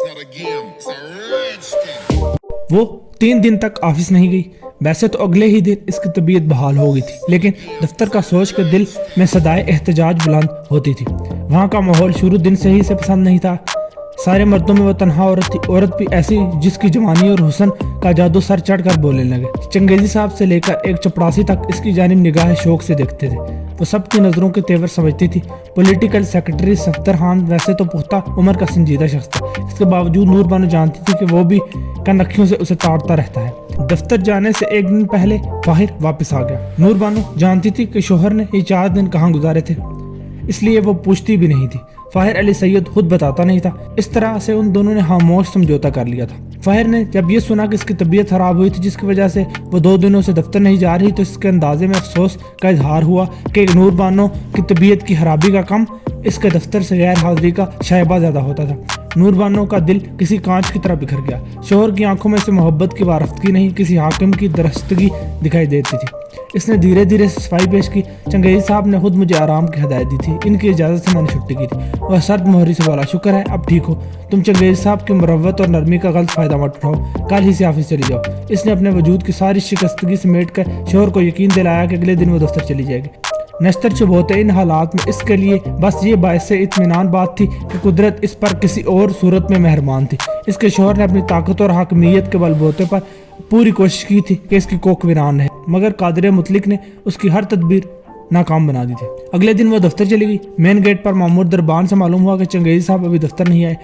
not a game, it's a rich thing. وہ 3 دن تک office نہیں گئی. ویسے تو اگلے ہی دن اس کی طبیعت بحال ہو گئی تھی، لیکن دفتر کا سوچ کے دل میں صدائے احتجاج بلند ہوتی تھی. وہاں کا ماحول شروع دن سے ہی اسے پسند نہیں تھا. سارے مردوں میں وہ تنہا عورت تھی، عورت بھی ایسی جس کی جوانی اور حسن کا جادو سر چڑھ کر بولنے لگے. چنگیزی صاحب سے لے کر ایک چپڑاسی تک اس کی جانب نگاہ شوق سے دیکھتے تھے. وہ سب کی نظروں کے تیور سمجھتی تھی. پولیٹیکل سیکرٹری صفدر خان ویسے تو پختہ عمر کا سنجیدہ شخص تھا، اس کے باوجود نور بانو جانتی تھی کہ وہ بھی کنکھیوں سے اسے تاڑتا رہتا ہے. دفتر جانے سے 1 دن پہلے فاہر واپس آ گیا. نور بانو جانتی تھی کہ شوہر نے یہ 4 دن کہاں گزارے تھے، اس لیے وہ پوچھتی بھی نہیں تھی. فاہر علی سید خود بتاتا نہیں تھا. اس طرح سے ان دونوں نے خاموش سمجھوتا کر لیا تھا. فاہر نے جب یہ سنا کہ اس کی طبیعت خراب ہوئی تھی، جس کی وجہ سے وہ 2 دنوں سے دفتر نہیں جا رہی، تو اس کے اندازے میں افسوس کا اظہار ہوا کہ نور بانو کی طبیعت کی خرابی کا کم اس کے دفتر سے غیر حاضری کا شائبہ زیادہ ہوتا تھا. نور بانو کا دل کسی کانچ کی طرح بکھر گیا. شوہر کی آنکھوں میں سے محبت کی وارفتگی نہیں، کسی حاکم کی درستگی دکھائی دیتی تھی. اس نے دھیرے دھیرے صفائی پیش کی. چنگیزی صاحب نے خود مجھے آرام کی ہدایت دی تھی، ان کی اجازت سے میں نے چھٹی کی تھی. وہ سرد مہری سے بولا، شکر ہے اب ٹھیک ہو. تم چنگیزی صاحب کی مروت اور نرمی کا غلط فائدہ مت اٹھاؤ، کل ہی سے آفس چلی جاؤ. اس نے اپنے وجود کی ساری شکستگی سمیٹ کر شوہر کو یقین دلایا کہ اگلے دن وہ دفتر چلی جائے گی. نشتر چب ہوتے ان حالات میں اس کے لیے بس یہ باعث اطمینان بات تھی کہ قدرت اس پر کسی اور صورت میں مہربان تھی. اس کے شوہر نے اپنی طاقت اور حاکمیت کے بلبوتے پر پوری کوشش کی تھی کہ اس کی کوکھ ویران رہے، مگر قادر مطلق نے اس کی ہر تدبیر ناکام بنا دی تھی. اگلے دن وہ دفتر چلی گئی. مین گیٹ پر مامور دربان سے معلوم ہوا کہ چنگیزی صاحب ابھی دفتر نہیں آئے.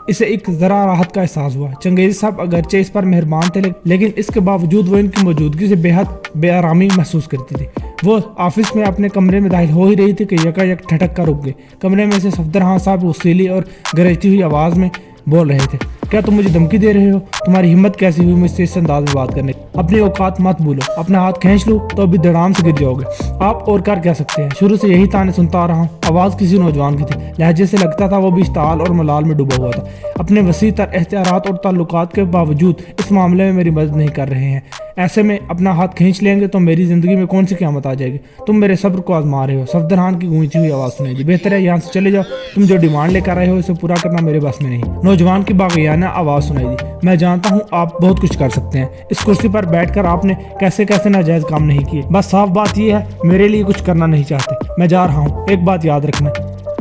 اسے ایک ذرا راحت کا احساس ہوا. چنگیزی صاحب اگرچہ اس پر مہربان تھے، لیکن اس کے باوجود وہ ان کی موجودگی سے بے حد بے آرامی محسوس کرتی تھی. وہ آفس میں اپنے کمرے میں داخل ہو ہی رہی تھی کہ یکا ٹھٹک کر رک گئے. کمرے میں سے صفدر خان صاحب غصیلی اور گرجتی ہوئی آواز میں بول رہے تھے، کیا تم مجھے دھمکی دے رہے ہو؟ تمہاری ہمت کیسی ہوئی مجھ سے اس انداز میں بات کرنے؟ اپنی اوقات مت بھولو، اپنا ہاتھ کھینچ لو تو ابھی دڑام سے گر جاؤ گے. آپ اور کر کیا سکتے ہیں؟ شروع سے یہی تانے سنتا آ رہا ہوں. آواز کسی نوجوان کی تھی. لہجے سے لگتا تھا وہ بھی اشتعال اور ملال میں ڈوبا ہوا تھا. اپنے وسیع تر اختیارات اور تعلقات کے باوجود اس معاملے میں میری مدد نہیں کر رہے ہیں. ایسے میں اپنا ہاتھ کھینچ لیں گے تو میری زندگی میں کون سی قیامت آ جائے گی؟ تم میرے صبر کو آزما رہے ہو. صفدر خان کی گونجتی ہوئی آواز سنائی دی. بہتر ہے یہاں سے چلے جاؤ، تم جو ڈیمانڈ لے کر رہے ہو اسے پورا کرنا میرے بس میں نہیں. نوجوان کی باغیانہ آواز سنائی دی. میں جانتا ہوں آپ بہت کچھ کر سکتے ہیں. اس کرسی پر بیٹھ کر آپ نے کیسے ناجائز کام نہیں کیے. بس صاف بات یہ ہے میرے لیے کچھ کرنا نہیں چاہتے. میں جا رہا ہوں. ایک بات یاد رکھنا،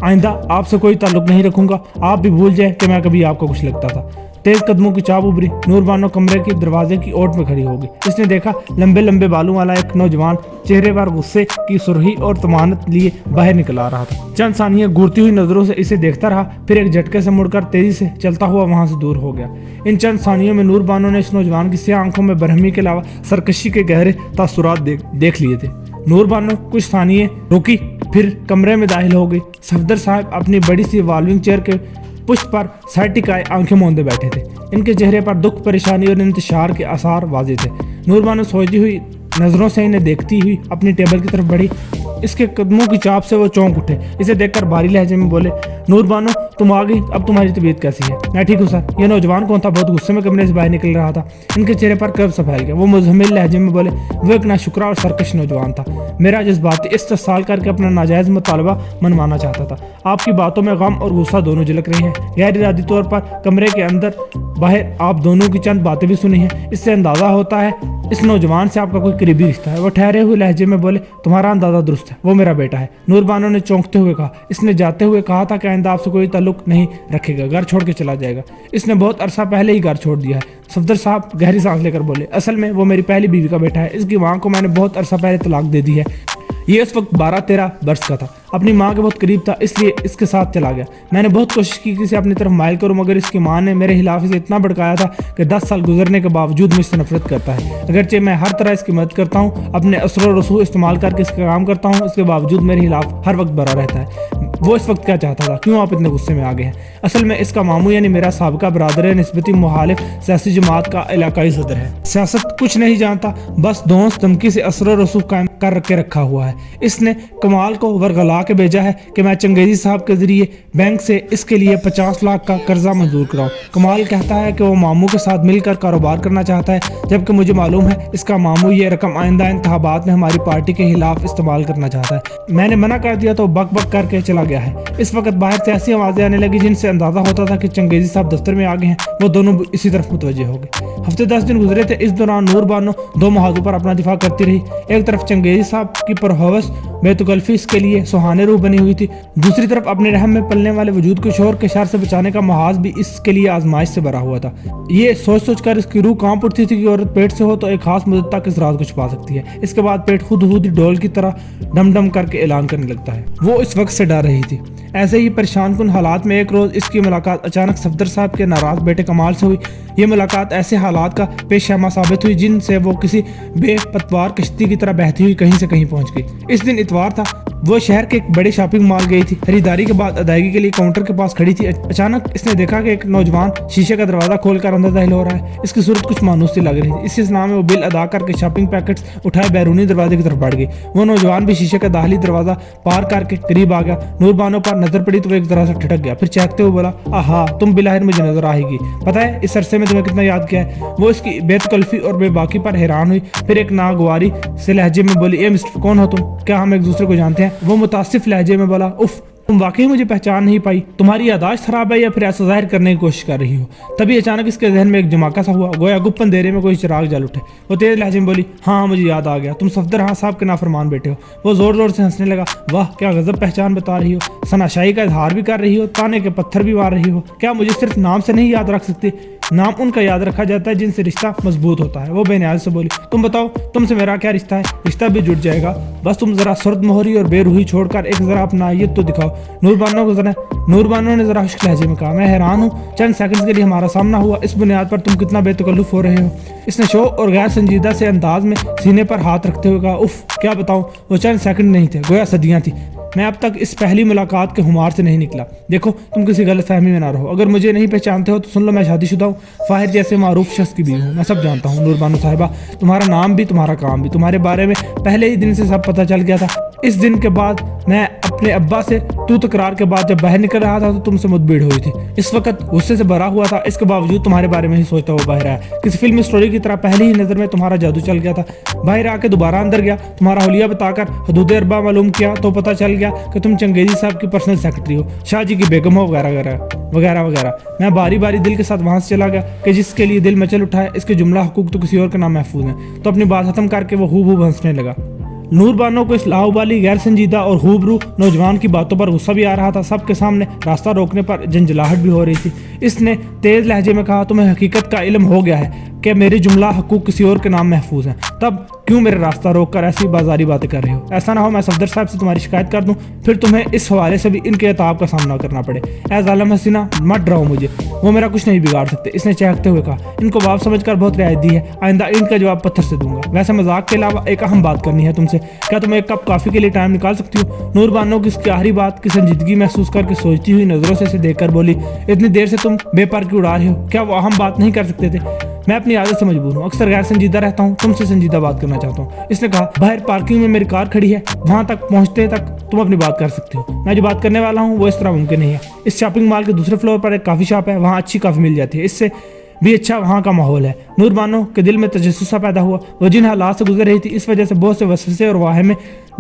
آئندہ آپ سے کوئی تعلق نہیں رکھوں گا. آپ بھی بھول جائیں کہ میں کبھی آپ کو کچھ لگتا تھا. تیز قدموں کی چاپ ابری. نور بانو کمرے کے دروازے کی اوٹ میں کھڑی ہو گئی. اس نے دیکھا لمبے لمبے بالوں والا ایک نوجوان چہرے پر غصے کی سرخی اور طمانت لیے باہر نکل آ رہا تھا. چند ثانیے گھورتی ہوئی نظروں سے اسے دیکھتا رہا، پھر ایک جھٹکے سے مڑ کر تیزی سے چلتا ہوا وہاں سے دور ہو گیا. ان چند ثانیوں میں نور بانو نے اس نوجوان کی سیاہ آنکھوں میں برہمی کے علاوہ سرکشی کے گہرے تاثرات دیکھ لیے تھے. نور بانو کچھ ثانیے رکی، پھر کمرے میں داخل ہو گئی. صفدر صاحب اپنی بڑی سی والونگ چیئر کے پشت پر سر ٹکائے آنکھیں موندے بیٹھے تھے. ان کے چہرے پر دکھ، پریشانی اور انتشار کے آثار واضح تھے. نور بانو سوچتی ہوئی نظروں سے انہیں دیکھتی ہوئی اپنی ٹیبل کی طرف بڑھی. اس کے قدموں کی چاپ سے وہ چونک اٹھے. اسے دیکھ کر بھاری لہجے میں بولے، نور بانو تم آ گئی، اب تمہاری طبیعت کیسی ہے؟ میں ٹھیک ہوں سر. یہ نوجوان کون تھا؟ بہت غصے میں کمرے سے باہر نکل رہا تھا. ان کے چہرے پر کرب سا پھیل گیا. وہ مزمل لہجے میں بولے، وہ ایک ناشکرا اور سرکش نوجوان تھا. میرا جذباتی استحصال کر کے اپنا ناجائز مطالبہ منوانا چاہتا تھا. آپ کی باتوں میں غم اور غصہ دونوں جھلک رہی ہیں. غیر ارادی طور پر کمرے کے اندر باہر آپ دونوں کی چند باتیں بھی سنی ہیں. اس سے اندازہ ہوتا ہے اس نوجوان سے آپ کا کوئی قریبی رشتہ ہے. وہ ٹھہرے ہوئے لہجے میں بولے، تمہارا اندازہ درست ہے، وہ میرا بیٹا ہے. نور بانو نے چونکتے ہوئے کہا. اس نے جاتے ہوئے کہا تھا کہ آئندہ آپ سے کوئی تعلق نہیں رکھے گا، گھر چھوڑ کے چلا جائے گا. اس نے بہت عرصہ پہلے ہی گھر چھوڑ دیا ہے. صفدر صاحب گہری سانس لے کر بولے، اصل میں وہ میری پہلی بیوی کا بیٹا ہے. اس کی ماں کو میں نے بہت عرصہ پہلے طلاق دے دی ہے. یہ اس وقت 12-13 برس کا تھا. اپنی ماں کے بہت قریب تھا، اس لیے اس کے ساتھ چلا گیا. میں نے بہت کوشش کی کہ اسے اپنی طرف مائل کروں، مگر اس کی ماں نے میرے خلاف اسے اتنا بھڑکایا تھا کہ 10 سال گزرنے کے باوجود مجھ سے نفرت کرتا ہے. اگرچہ میں ہر طرح اس کی مدد کرتا ہوں، اپنے اثر و رسوخ استعمال کر کے اس کا کام کرتا ہوں، اس کے باوجود میرے خلاف ہر وقت برا رہتا ہے. وہ اس وقت کیا چاہتا تھا؟ کیوں آپ اتنے غصے میں آ گئے ہیں؟ اصل میں اس کا ماموں یعنی میرا سابقہ برادر نسبتی مخالف سیاسی جماعت کا علاقائی صدر ہے. سیاست کچھ نہیں جانتا، بس دونس دھمکی سے اثر و رسوخ قائم کر کے رکھا ہوا ہے۔ اس نے کمال کو ورغلا کے بھیجا ہے کہ میں چنگیزی صاحب کے ذریعے بینک سے اس کے لیے 50 لاکھ کا قرضہ منظور کراؤں۔ کمال کہتا ہے کہ وہ ماموں کے ساتھ مل کر کاروبار کرنا چاہتا ہے، جبکہ مجھے معلوم ہے اس کا ماموں یہ رقم آئندہ انتخابات میں ہماری پارٹی کے خلاف استعمال کرنا چاہتا ہے۔ میں نے منع کر دیا تو بک بک کر کے چلا گیا ہے۔ اس وقت باہر سے ایسی آوازیں آنے لگی جن سے اندازہ ہوتا تھا کہ چنگیزی صاحب دفتر میں آ گئے ہیں۔ وہ دونوں اسی طرف متوجہ ہو گئے۔ ہفتے 10 دن گزرے تھے۔ اس دوران نور بانو دو محاذوں پر اپنا دفاع کرتی رہی۔ ایک طرف چنگیزی صاحب کی پرہوس بیتکلفی اس کے لیے سہانے روح بنی ہوئی تھی، دوسری طرف اپنے رحم میں پلنے والے وجود کو شور کے شر سے بچانے کا محاذ بھی اس کے لیے آزمائش سے بھرا ہوا تھا۔ یہ سوچ سوچ کر اس کی روح کانپ اٹھتی تھی کہ عورت پیٹ سے ہو تو ایک خاص مدت تک اس راز کو چھپا سکتی ہے، اس کے بعد پیٹ خود ہی ڈول کی طرح ڈم ڈم کر کے اعلان کرنے لگتا ہے۔ وہ اس وقت سے ڈر رہی تھی۔ ایسے ہی پریشان کن حالات میں ایک روز اس کی ملاقات اچانک صفدر صاحب کے ناراض بیٹے کمال سے ہوئی۔ یہ ملاقات ایسے حالات کا پیش خیمہ ثابت ہوئی جن سے وہ کسی بے پتوار کشتی کی طرح بہتی ہوئی کہیں سے کہیں پہنچ گئی۔ اس دن اتوار تھا۔ وہ شہر کے ایک بڑے شاپنگ مال گئی تھی۔ خریداری کے بعد ادائیگی کے لیے کاؤنٹر کے پاس کھڑی تھی۔ اچانک اس نے دیکھا کہ ایک نوجوان شیشے کا دروازہ کھول کر اندر داخل ہو رہا ہے۔ اس کی صورت کچھ مانوس سی لگ رہی تھی۔ اسی اسنا میں وہ بل ادا کر کے شاپنگ پیکٹس اٹھائے بیرونی دروازے کی طرف بڑھ گئی۔ وہ نوجوان بھی شیشے کا داخلی دروازہ پار کر کے قریب آ گیا۔ نور بانو پر نظر پڑی تو وہ ایک ذرا سا ٹھٹک گیا، پھر چہکتے ہوئے بولا، آہا تم بالآخر مجھے نظر آئے گی، پتہ ہے اس عرصے میں تمہیں کتنا یاد کیا ہے۔ وہ اس کی بے تکلفی اور بے باکی پر حیران ہوئی، پھر ایک ناگواری سے لہجے میں بولی، اے مسٹر کون ہو تم؟ کیا ہم ایک دوسرے کو جانتے ہیں؟ وہ متاسف لہجے میں بولا، اف تم واقعی مجھے پہچان نہیں پائی؟ تمہاری یادداشت خراب ہے یا پھر ایسا ظاہر کرنے کی کوشش کر رہی ہو؟ تبھی اچانک اس کے ذہن میں ایک جھماکہ سا ہوا، گویا گپ اندھیرے میں کوئی چراغ جل اٹھے۔ وہ تیز لہجے میں بولی، ہاں مجھے یاد آ گیا، تم صفدر ہاں صاحب کے نافرمان بیٹے ہو۔ وہ زور زور سے ہنسنے لگا، واہ کیا غضب پہچان بتا رہی ہو، ثناشائی کا اظہار بھی کر رہی ہو، تانے کے پتھر بھی مار رہی ہو۔ کیا مجھے صرف نام سے نہیں یاد رکھ سکتی؟ نام ان کا یاد رکھا جاتا ہے جن سے رشتہ مضبوط ہوتا ہے۔ وہ بے نیاز سے بولی، تم بتاؤ تم سے میرا کیا رشتہ ہے؟ رشتہ بھی جڑ جائے گا، بس تم ذرا سرد مہری اور بے روحی چھوڑ کر ایک ذرا اپنائیت تو دکھاؤ۔ نور بانو نے ذرا خشک لہجے میں کہا، میں حیران ہوں چند سیکنڈز کے لیے ہمارا سامنا ہوا، اس بنیاد پر تم کتنا بے تکلف ہو رہے ہو۔ اس نے شوق اور غیر سنجیدہ سے انداز میں سینے پر ہاتھ رکھتے ہوئے کہا، اف کیا بتاؤں، وہ چند سیکنڈ نہیں تھے، گویا صدیاں تھی۔ میں اب تک اس پہلی ملاقات کے خمار سے نہیں نکلا۔ دیکھو تم کسی غلط فہمی میں نہ رہو، اگر مجھے نہیں پہچانتے ہو تو سن لو، میں شادی شدہ ہوں، فاہر جیسے معروف شخص کی بیوی ہوں، میں سب جانتا ہوں۔ نور بانو صاحبہ، تمہارا نام بھی تمہارا کام بھی، تمہارے بارے میں پہلے ہی دن سے سب پتہ چل گیا تھا۔ اس دن کے بعد میں اپنے ابا سے تو تکرار کے بعد جب باہر نکل رہا تھا تو تم سے مدبھیڑ ہوئی تھی۔ اس وقت غصے سے بھرا ہوا تھا، اس کے باوجود تمہارے بارے میں ہی سوچتا ہوا باہر آیا، کسی فلمی سٹوری کی طرح پہلی ہی نظر میں تمہارا جادو چل گیا تھا۔ باہر آ کے دوبارہ اندر گیا، تمہارا حلیہ بتا کر حدود اربا معلوم کیا تو پتہ چل گیا کہ تم چنگیزی صاحب کی پرسنل سیکرٹری ہو، شاہ جی کی بیگم ہو، وغیرہ وغیرہ وغیرہ وغیرہ۔ میں باری باری دل کے ساتھ وہاں سے چلا گیا کہ جس کے لیے دل مچل اٹھا ہے اس کے جملہ حقوق تو کسی اور کے نام محفوظ ہیں، تو اپنی بات ختم کر کے وہ خوب ہنسنے لگا۔ نور بانو کو اس لاؤبالی غیر سنجیدہ اور خوبرو نوجوان کی باتوں پر غصہ بھی آ رہا تھا، سب کے سامنے راستہ روکنے پر جنجلاہٹ بھی ہو رہی تھی۔ اس نے تیز لہجے میں کہا، تمہیں حقیقت کا علم ہو گیا ہے کہ میرے جملہ حقوق کسی اور کے نام محفوظ ہیں، تب کیوں میرے راستہ روک کر ایسی بازاری باتیں کر رہے ہو؟ ایسا نہ ہو میں صفدر صاحب سے تمہاری شکایت کر دوں، پھر تمہیں اس حوالے سے بھی ان کے عتاب کا سامنا کرنا پڑے۔ اے ظالم حسینہ مت ڈراؤ مجھے، وہ میرا کچھ نہیں بگاڑ سکتے۔ اس نے چہکتے ہوئے کہا، ان کو باپ سمجھ کر بہت رعایت دی ہے، آئندہ ان کا جواب پتھر سے دوں گا۔ ویسے مذاق کے علاوہ ایک اہم بات کرنی ہے تم سے، کیا تم ایک کپ کافی کے لیے ٹائم نکال سکتی ہو؟ نور بانو کی اس کی آخری بات کی سنجیدگی محسوس کر کے سوچتی ہوئی نظروں سے اسے دیکھ کر بولی، اتنی دیر سے تم بے پر کیوں اڑا رہے ہو؟ کیا وہ اہم بات نہیں کر سکتے تھے؟ میں اپنی عادت سے مجبور ہوں، اکثر غیر سنجیدہ رہتا ہوں، تم سے سنجیدہ بات کرنا چاہتا ہوں۔ اس نے کہا، باہر پارکنگ میں میری کار کھڑی ہے، وہاں تک پہنچتے تک تم اپنی بات کر سکتے ہو۔ میں جو بات کرنے والا ہوں وہ اس طرح ممکن نہیں ہے۔ اس شاپنگ مال کے دوسرے فلور پر ایک کافی شاپ ہے، وہاں اچھی کافی مل جاتی ہے، اس سے بھی اچھا وہاں کا ماحول ہے۔ نور بانو کے دل میں تجسس سا پیدا ہوا، وہ جن حالات سے گزر رہی تھی اس وجہ سے بہت سے وسوسے اور واہمے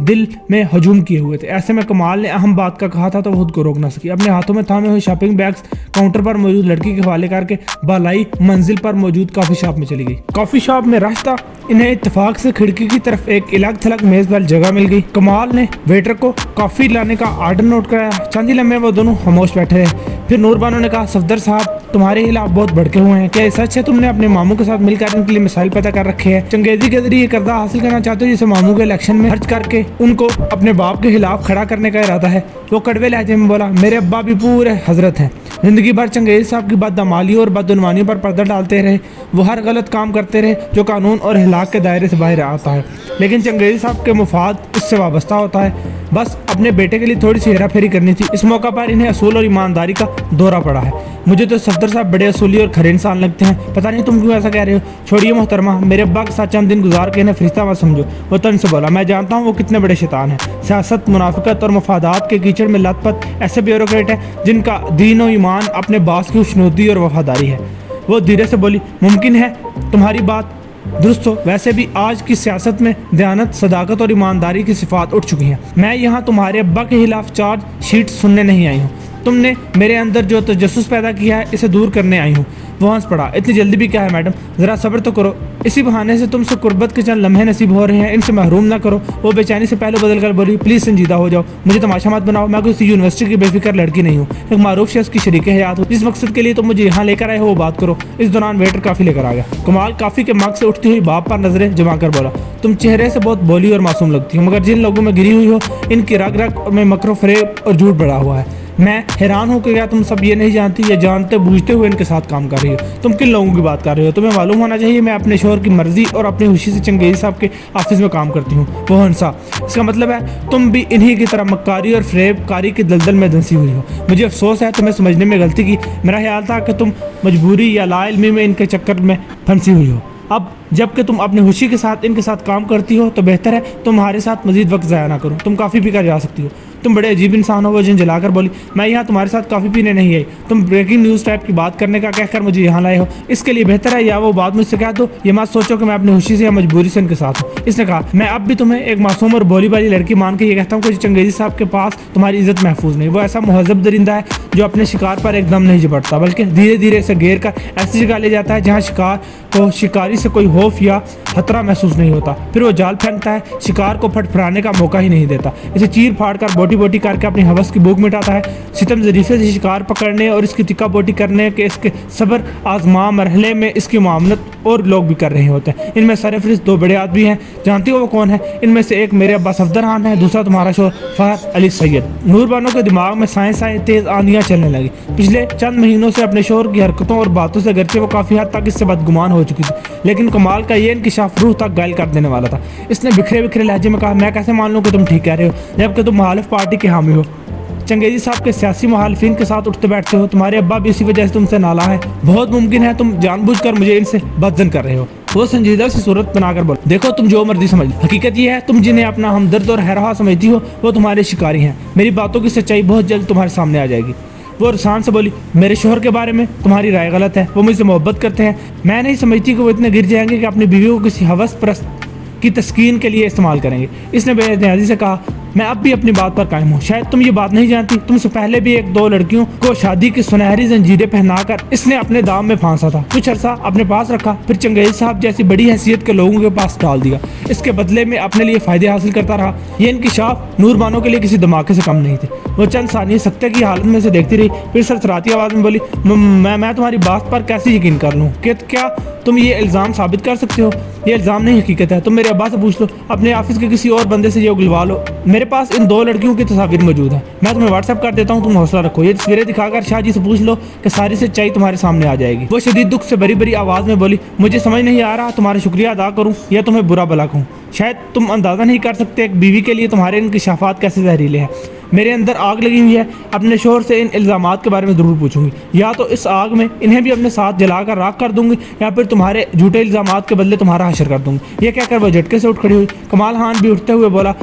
دل میں ہجوم کیے ہوئے تھے۔ ایسے میں کمال نے اہم بات کا کہا تھا تو وہ خود کو روک نہ سکی، اپنے ہاتھوں میں تھامے ہوئے شاپنگ بیگز کاؤنٹر پر موجود لڑکی کے حوالے کر کے بالائی منزل پر موجود کافی شاپ میں چلی گئی۔ کافی شاپ میں راشتہ انہیں اتفاق سے کھڑکی کی طرف ایک الگ تھلگ میز پر جگہ مل گئی۔ کمال نے ویٹر کو کافی لانے کا آرڈر نوٹ کرایا۔ چند ہی لمحے وہ دونوں خاموش بیٹھے رہے، پھر نور بانو نے کہا، صفدر صاحب تمہارے خلاف بہت بھڑکے ہوئے ہیں، کیا یہ سچ ہے تم نے اپنے ماموں کے ساتھ مل کر ان کے لیے مسائل پیدا کر رکھے ہیں؟ چنگیزی کے ذریعے قرضہ حاصل کرنا چاہتے ہو جسے ماموں کے الیکشن میں خرچ کر کے ان کو اپنے باپ کے خلاف کھڑا کرنے کا ارادہ ہے؟ وہ کڑوے لہجے میں بولا، میرے ابا بھی پورے حضرت ہیں، زندگی بھر چنگیزی صاحب کی بدعمالیوں اور بدعنوانیوں پر پردہ ڈالتے رہے، وہ ہر غلط کام کرتے رہے جو قانون اور اخلاق کے دائرے سے باہر آتا ہے، لیکن چنگیزی صاحب کے مفاد اس سے وابستہ ہوتا ہے۔ बस अपने बेटे के लिए थोड़ी सी हेरा फेरी करनी थी। इस मौका पर इन्हें असूल और ईमानदारी का दौरा पड़ा है। मुझे तो सफदर साहब बड़े असूली और खरे इंसान लगते हैं, पता नहीं तुम क्यों ऐसा कह रहे हो। छोड़िए मोहतरमा, मेरे अब्बा के साथ चंद दिन गुजार के इन्हें फरिश्ता मत समझो। वो तो इनसे बोला, मैं जानता हूँ वो कितने बड़े शैतान हैं। सियासत, मुनाफिकत और मफादात के कीचड़ में लथपथ ऐसे ब्यूरोक्रेट हैं जिनका दीन और ईमान अपने बास की खुशनुदी और वफादारी है। वो धीरे से बोली, मुमकिन है तुम्हारी बात दुरुस्त हो। वैसे भी आज की सियासत में दयानत, सदाकत और ईमानदारी की सिफात उठ चुकी हैं। मैं यहाँ तुम्हारे अब्बा के खिलाफ चार्ज शीट सुनने नहीं आई हूँ। तुमने मेरे अंदर जो तजस्सुस पैदा किया है, इसे दूर करने आई हूँ। वो हंस पड़ा, इतनी जल्दी भी क्या है मैडम, ज़रा सब्र तो करो। इसी बहाने से तुमसे कुर्बत के चंद लम्हे नसीब हो रहे हैं, इनसे महरूम ना करो। वो बेचैनी से पहले बदल कर बोली, प्लीज़ संजीदा हो जाओ, मुझे तमाशा मत बनाओ। मैं किसी यूनिवर्सिटी की बेफिक्र लड़की नहीं हूँ, एक मारूफ शख्स की शरीक हयात हूँ। जिस मकसद के लिए तुम मुझे यहाँ लेकर आए हो वो बात करो। इस दौरान वेटर काफ़ी लेकर आ गया। कमाल काफ़ी के मग से उठती हुई बाप पर नजरें जमा कर बोला, तुम चेहरे से बहुत भोली और मासूम लगती हो, मगर जिन लोगों में गिरी हुई हो इनकी रग रग में मकरो फरेब और झूठ बढ़ा हुआ है। मैं हैरान हूँ कि क्या तुम सब ये नहीं जानती या जानते बूझते हुए इनके साथ काम कर रही हो। तुम किन लोगों की बात कर रहे हो? तुम्हें मालूम होना चाहिए मैं अपने शोहर की मर्जी और अपनी खुशी से चंगेजी साहब के ऑफिस में काम करती हूँ। वो हंसा, इसका मतलब है तुम भी इन्हीं की तरह मक्कारी और फरेबकारी की दलदल में धंसी हुई हो। मुझे अफसोस है तुम्हें समझने में गलती की। मेरा ख्याल था कि तुम मजबूरी या लाइल्मी में इनके चक्कर में फंसी हुई हो। अब जबकि तुम अपनी खुशी के साथ इनके साथ काम करती हो तो बेहतर है तुम्हारे साथ मजीद वक्त ज़ाया ना करो। तुम काफ़ी पीकर जा सकती हो। तुम बड़े अजीब इंसान हो। वो जिन जलाकर बोली, मैं यहाँ तुम्हारे साथ कॉफ़ी पीने नहीं आई, तुम ब्रेकिंग न्यूज़ टाइप की बात करने का कहकर मुझे यहाँ लाए हो। इसके लिए बेहतर है या वो बात मुझसे कह दो, ये मत सोचो कि मैं अपनी खुशी से या मजबूरी से इनके साथ हूँ। इसने कहा, मैं अब भी तुम्हें एक मासूम और भोली वाली लड़की मान के ये कहता हूँ कि चंगेजी साहब के पास तुम्हारी इज्जत महफूज नहीं। वो ऐसा मुहज़्ज़ब दरिंदा है जो अपने शिकार पर एकदम नहीं झपटता, बल्कि धीरे धीरे इसे घेर कर ऐसी जगह ले जाता है जहाँ शिकार को शिकारी से कोई खौफ या खतरा महसूस नहीं होता। फिर वो जाल फेंकता है, शिकार को फटफड़ाने का मौका ही नहीं देता। इसे चीर फाड़ कर बोटी बोटी करके अपनी हवस की भूख मिटाता है। सितम ज़रीफ़े से शिकार पकड़ने और इसकी तिक्का बोटी करने के इसके सब्र आजमा मरहले में इसकी मामलत और लोग भी कर रहे होते हैं। इनमें सरफरिस्त दो बड़े आदमी हैं। जानती हो वो कौन है? इनमें से एक मेरे अब्बा सफदर खान है, दूसरा तुम्हारा शोहर फहद अली सैयद। नूर बानो के दिमाग में साएं तेज़ आंधियाँ चलने लगी। पिछले चंद महीनों से अपने शोहर की हरकतों और बातों से अगरचे वो काफ़ी हद तक इससे बदगुमान हो चुकी थी, लेकिन कमाल का ये इंकिशाफ रूह तक घायल कर देने वाला था। इसने बिखरे बिखरे लहजे में कहा, मैं कैसे मान लूँ कि तुम ठीक कह रहे हो जबकि तुम मुखालिफ पार्टी के हामी हो। चंगेजी साहब के सियासी मुखालिफिन के साथ उठते बैठते हो। तुम्हारे अब्बा भी इसी वजह से तुमसे नाला है। बहुत मुमकिन है तुम जानबूझकर मुझे इनसे बदजन कर रहे हो। वो संजीदा सी सूरत बनाकर बोल, देखो तुम जो मर्जी समझ, हकीकत ये है तुम जिन्हें अपना हमदर्द और हैरहा समझती हो वो तुम्हारे शिकारी हैं। मेरी बातों की सच्चाई बहुत जल्द तुम्हारे सामने आ जाएगी। वो रसान से बोली, मेरे शोहर के बारे में तुम्हारी राय गलत है। वो मुझसे मोहब्बत करते हैं। मैं नहीं समझती कि वो इतने गिर जाएंगे कि अपनी बीवी को किसी हवस परस्त की तस्कीन के लिए इस्तेमाल करेंगे। इसने बेनियाजी से कहा, मैं अब भी अपनी बात पर कायम हूँ। शायद तुम ये बात नहीं जानती, तुमसे पहले भी एक दो लड़कियों को शादी की सुनहरी जंजीरें पहनाकर इसने अपने दाम में फांसा था। कुछ अरसा अपने पास रखा, फिर चंगेज साहब जैसी बड़ी हैसियत के लोगों के पास डाल दिया। इसके बदले में अपने लिए फ़ायदे हासिल करता रहा। ये इंकिशाफ नूर बानो के लिए किसी धमाके से कम नहीं थे। वो चंद सानिये सख्ते की हालत में से देखती रही, फिर सरसराती आवाज़ में बोली, मैं तुम्हारी बात पर कैसे यकीन कर लूँ कि क्या तुम ये इल्ज़ाम साबित कर सकते हो? ये इल्ज़ाम नहीं, हकीकत है। तुम मेरे अब्बा से पूछ लो, अपने ऑफिस के किसी और बंदे से ये उगलवा लो। मेरे पास इन दो लड़कियों की तस्वीर मौजूद है, मैं तुम्हें व्हाट्सएप कर देता हूँ, तुम हौसला रखो। ये तस्वीरें दिखाकर शाह जी से पूछ लो कि सारी सच्चाई तुम्हारे सामने आ जाएगी। वो शदीद दुख से बड़ी बड़ी आवाज़ में बोली, मुझे समझ नहीं आ रहा तुम्हारा शुक्रिया अदा करूँ या तुम्हें बुरा भला कहूँ। शायद तुम अंदाज़ा नहीं कर सकते एक बीवी के लिए तुम्हारे इंकिशाफात कैसे जहरीले हैं। मेरे अंदर आग लगी हुई है। अपने शोहर से इन इल्ज़ामात के बारे में ज़रूर पूछूंगी, या तो इस आग में इन्हें भी अपने साथ जलाकर राख कर दूंगी या फिर तुम्हारे झूठे इल्ज़ामात के बदले तुम्हारा हशर कर दूंगी। ये कहकर वह झटके से उठ खड़ी हुई। कमाल खान भी उठते हुए बोला,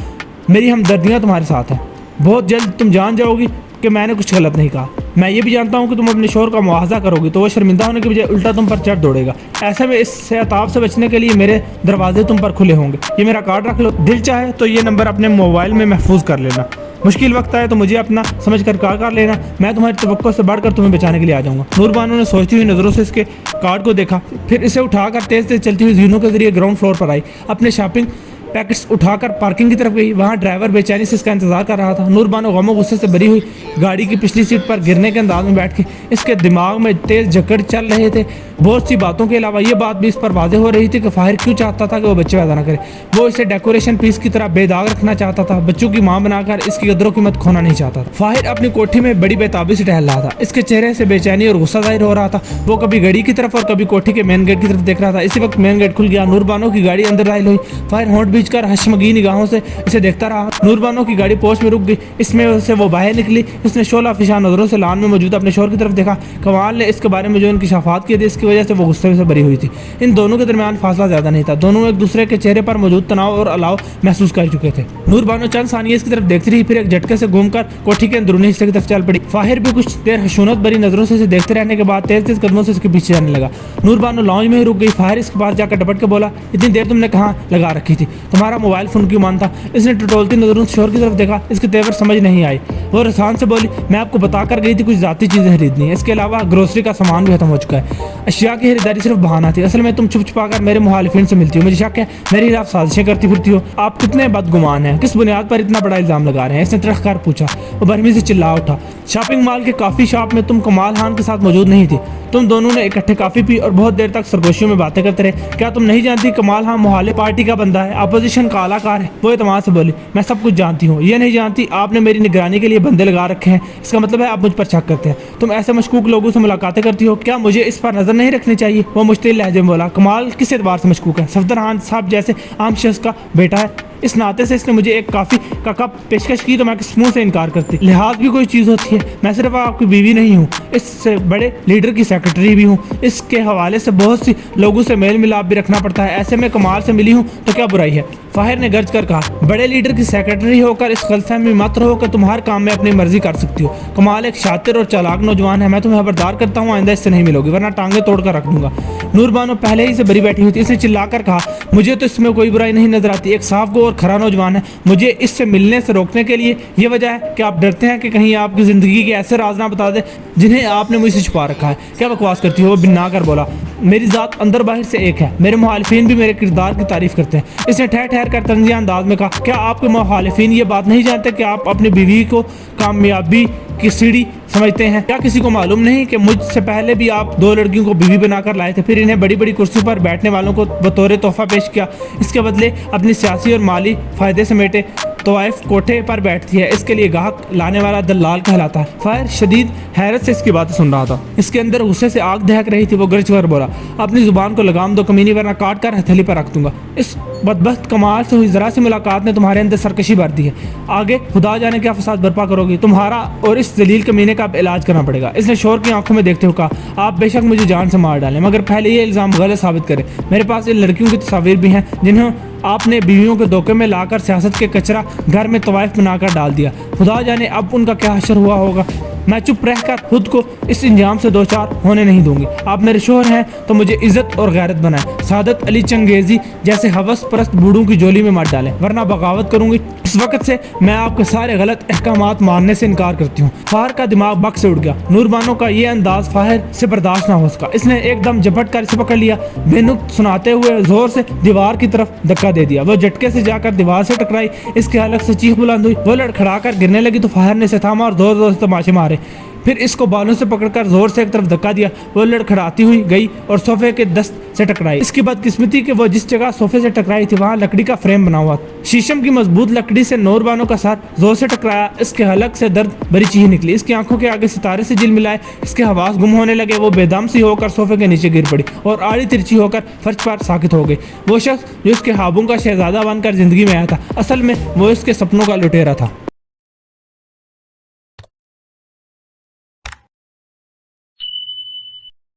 मेरी हमदर्दियाँ तुम्हारे साथ हैं। बहुत जल्द तुम जान जाओगी कि मैंने कुछ गलत नहीं कहा। मैं ये भी जानता हूँ कि तुम अपने शोहर का मुआवजा करोगी तो वो शर्मिंदा होने के बजाय उल्टा तुम पर चढ़ दौड़ेगा। ऐसे में इस अताब से बचने के लिए मेरे दरवाजे तुम पर खुले होंगे। ये मेरा कार्ड रख लो, दिल चाहे तो ये नंबर अपने मोबाइल में महफूज कर लेना। मुश्किल वक्त आए तो मुझे अपना समझ कर कॉल कर लेना। मैं तुम्हारी तवक्को से बढ़कर तुम्हें बचाने के लिए आ जाऊँगा। नूर बानो ने सोचती हुई नज़रों से इसके कार्ड को देखा, फिर इसे उठाकर तेज़ तेज़ चलती हुई जीनों के जरिए ग्राउंड फ्लोर पर आई। अपने शॉपिंग पैकेट्स उठाकर पार्किंग की तरफ गई। वहाँ ड्राइवर बेचैनी से इसका इंतजार कर रहा था। नूर बानो गमो गुस्से से भरी हुई गाड़ी की पिछली सीट पर गिरने के अंदाज में बैठ के इसके दिमाग में तेज झकड़ चल रहे थे। बहुत सी बातों के अलावा ये बात भी इस पर वाज़ेह हो रही थी कि फाहिर क्यों चाहता था कि वो बच्चे पैदा ना करे। वो इसे डेकोरेशन पीस की तरह बेदाग रखना चाहता था, बच्चों की माँ बनाकर इसकी कदरों कीमत खोना नहीं चाहता था। फाहिर अपनी कोठी में बड़ी बेताबी से टहल रहा था। इसके चेहरे से बेचैनी और गुस्सा जाहिर हो रहा था। वो कभी घड़ी की तरफ और कभी कोठी के मेन गेट की तरफ देख रहा था। इसी वक्त मेन गेट खुल गया। नूर बानो की गाड़ी अंदर दाखिल हुई। फाहिर होंठ भी खींच कर हशमगी निगाहों से इसे देखता रहा। नूर बानो की गाड़ी पोस्ट में रुक गई। इसमें से वो बाहर निकली। उसने शोला फिशा नजरों से लान में मौजूद अपने शोहर की तरफ देखा। कमाल ने इसके बारे में जो इंकशाफात किए थे इसकी वजह से वो गुस्से से भरी हुई थी। इन दोनों के दरमियान फासला ज्यादा नहीं था। दोनों एक दूसरे के चेहरे पर मौजूद तनाव और अलाव महसूस कर चुके थे। नूर बानो चंद सानिये इसकी तरफ देखती रही, फिर एक झटके से घूमकर कोठी के अंदरूनी हिस्से की तरफ चल पड़ी। फाहिर भी कुछ देर हशूनत भरी नजरों से इसे देखते रहने के बाद तेज तेज कदमों से इसके पीछे जाने लगा। नूर बानो लॉन्ज में ही रुक गई। फाहिर इसके पास जाकर डपट के बोला, इतनी देर तुमने कहाँ लगा रखी थी? तुम्हारा मोबाइल फोन क्यों मानता? इसने टटोलती नजरों से शोहर की तरफ देखा। इसके तेवर समझ नहीं आई। वो रसान से बोली, मैं आपको बता कर गई थी कुछ जाती चीजें खरीदनी है, इसके अलावा ग्रोसरी का सामान भी खत्म हो चुका है। अशिया की खरीदारी सिर्फ बहाना थी। असल में तुम छुप छुपा कर मेरे मुखालिफिन से मिलती हो। मुझे शक है मेरे खिलाफ साजिशें करती फिरती हो। आप कितने बदगुमान हैं? किस बुनियाद पर इतना बड़ा इल्जाम लगा रहे हैं? इसने तड़ख कर पूछा। वो बरहमी से चिल्ला उठा। शॉपिंग मॉल के काफी शॉप में तुम कमाल खान के साथ मौजूद नहीं थी। तुम दोनों ने इकट्ठे काफी पी और बहुत देर तक सरगोशियों में बातें करते रहे। क्या तुम नहीं जानती कमाल खान मुखालिफ पार्टी का बंदा है, अपोजिशन का आलाकार है? वो एतमाद से बोली, मैं सब कुछ जानती हूँ। ये नहीं जानती आपने मेरी निगरानी के लिए बंदे लगा रखे हैं। इसका मतलब है आप मुझ पर शक करते हैं। तुम ऐसे मशकूक लोगों से मुलाकातें करती हो, क्या मुझे इस पर नजर नहीं रखनी चाहिए? वो मुश्तिल लहजे में बोला, कमाल किस एतबार से मशकूक है? सफदर खान साहब जैसे आम शख्स का बेटा है। इस नाते से इसने मुझे एक काफ़ी का कप पेशकश की तो मैं किस मुंह से इनकार करती? लिहाज भी कोई चीज़ होती है। मैं सिर्फ आपकी बीवी नहीं हूँ, इससे बड़े लीडर की सेक्रेटरी भी हूँ। इसके हवाले से बहुत सी लोगों से मेल मिलाप भी रखना पड़ता है। ऐसे में कमाल से मिली हूँ तो क्या बुराई है? फाहिर ने गर्ज कर कहा, बड़े लीडर की सेक्रेटरी होकर इस गलतफहमी में मत रहो कि तुम हर काम में अपनी मर्जी कर सकती हो। कमाल एक शातिर और चालाक नौजवान है। मैं तुम्हें खबरदार करता हूँ, आइंदा इससे नहीं मिलोगी वरना टांगे तोड़ कर रख दूंगा। नूर बानो पहले ही से बरी बैठी हुई थी। इसने चिल्लाकर कहा, मुझे तो इसमें कोई बुराई नहीं नजर आती। एक साफ गो और खरा नौजवान है। मुझे इससे मिलने से रोकने के लिए ये वजह है कि आप डरते हैं कि कहीं आपकी जिंदगी के ऐसे राज ना बता दे जिन्हें आपने मुझसे छुपा रखा है। क्या बकवास करती हो? वो बिन्ना कर बोला, मेरी ज़ात अंदर बाहर से एक है। मेरे मुखालिफिन भी मेरे किरदार की तारीफ करते हैं। इसने ठहर ठहर कर तंजिया अंदाज में कहा, क्या आपके मुखालिफिन ये बात नहीं जानते कि आप अपनी बीवी को कामयाबी की सीढ़ी समझते हैं? क्या किसी को मालूम नहीं कि मुझसे पहले भी आप दो लड़कियों को बीवी बनाकर लाए थे, फिर इन्हें बड़ी बड़ी कुर्सी पर बैठने वालों को बतौर तोहफा पेश किया। इसके बदले अपनी सियासी और माली फ़ायदे समेटे तवाइफ कोठे पर बैठती है। इसके लिए गाहक लाने वाला दलाल कहलाता है। फायर शदीद हैरत से इसकी बातें सुन रहा था। इसके अंदर गुस्से से आग दहक रही थी। वो गरज कर बोला, अपनी जुबान को लगाम दो कमीनी, वरना काट कर हथेली पर रख दूंगा। इस बदबख्त कमाल से हुई जरा सी मुलाकात ने तुम्हारे अंदर सरकशी भर दी है। आगे खुदा जाने क्या फसाद बर्पा करोगी। तुम्हारा और इस जलील कमीने का अब इलाज करना पड़ेगा। इसने शोर की आंखों में देखते हुए कहा, आप बेशक मुझे जान से मार डालें मगर पहले ये इल्ज़ाम गलत साबित करें। मेरे पास इन लड़कियों की तस्वीर भी हैं जिन्हें आपने बीवियों के धोखे में लाकर सियासत के कचरा घर में तवाइफ बनाकर डाल दिया। खुदा जाने अब उनका क्या हशर हुआ होगा। मैं चुप रहकर खुद को इस इंजाम से दो चार होने नहीं दूंगी। आप मेरे शोहर हैं तो मुझे इज्जत और गैरत बनाएं। सादत अली चंगेजी जैसे हवस परस्त बूढ़ों की जोली में मत डालें वरना बगावत करूंगी। इस वक्त से मैं आपके सारे गलत अहकामात मानने से इनकार करती हूँ। फाहिर का दिमाग बक से उड़ गया। नूर बानो का ये अंदाज फाहिर से बर्दाश्त ना हो सका। इसने एकदम झपट कर इसे पकड़ लिया। बेनुक्त सुनाते हुए जोर से दीवार की तरफ धक्का दे दिया। वो झटके से जाकर दीवार से टकराई। इसके हलक से चीख बुलंद हुई। वो लड़खड़ा कर गिरने लगी तो फाहिर ने इसे थामा और जोर जोर से तमाचे मारे। फिर इसको बालों से पकड़कर जोर से एक तरफ धक्का दिया। वो लड़खड़ाती हुई गई और सोफे के दस्त से टकराई। इसकी बदकिस्मती कि वो जिस जगह सोफे से टकराई थी वहाँ लकड़ी का फ्रेम बना हुआ था। शीशम की मजबूत लकड़ी से नूर बानो का सर जोर से टकराया। इसके हलक से दर्द भरी चीख निकली। इसकी आंखों के आगे सितारे से जिल मिलाए। इसके हवास गुम होने लगे। वो बेदम सी होकर सोफे के नीचे गिर पड़ी और आड़ी तिरछी होकर फर्श पर साकित हो गई। वो शख्स जो इसके हाबों का शहजादा बनकर जिंदगी में आया था, असल में वो इसके सपनों का लुटेरा था।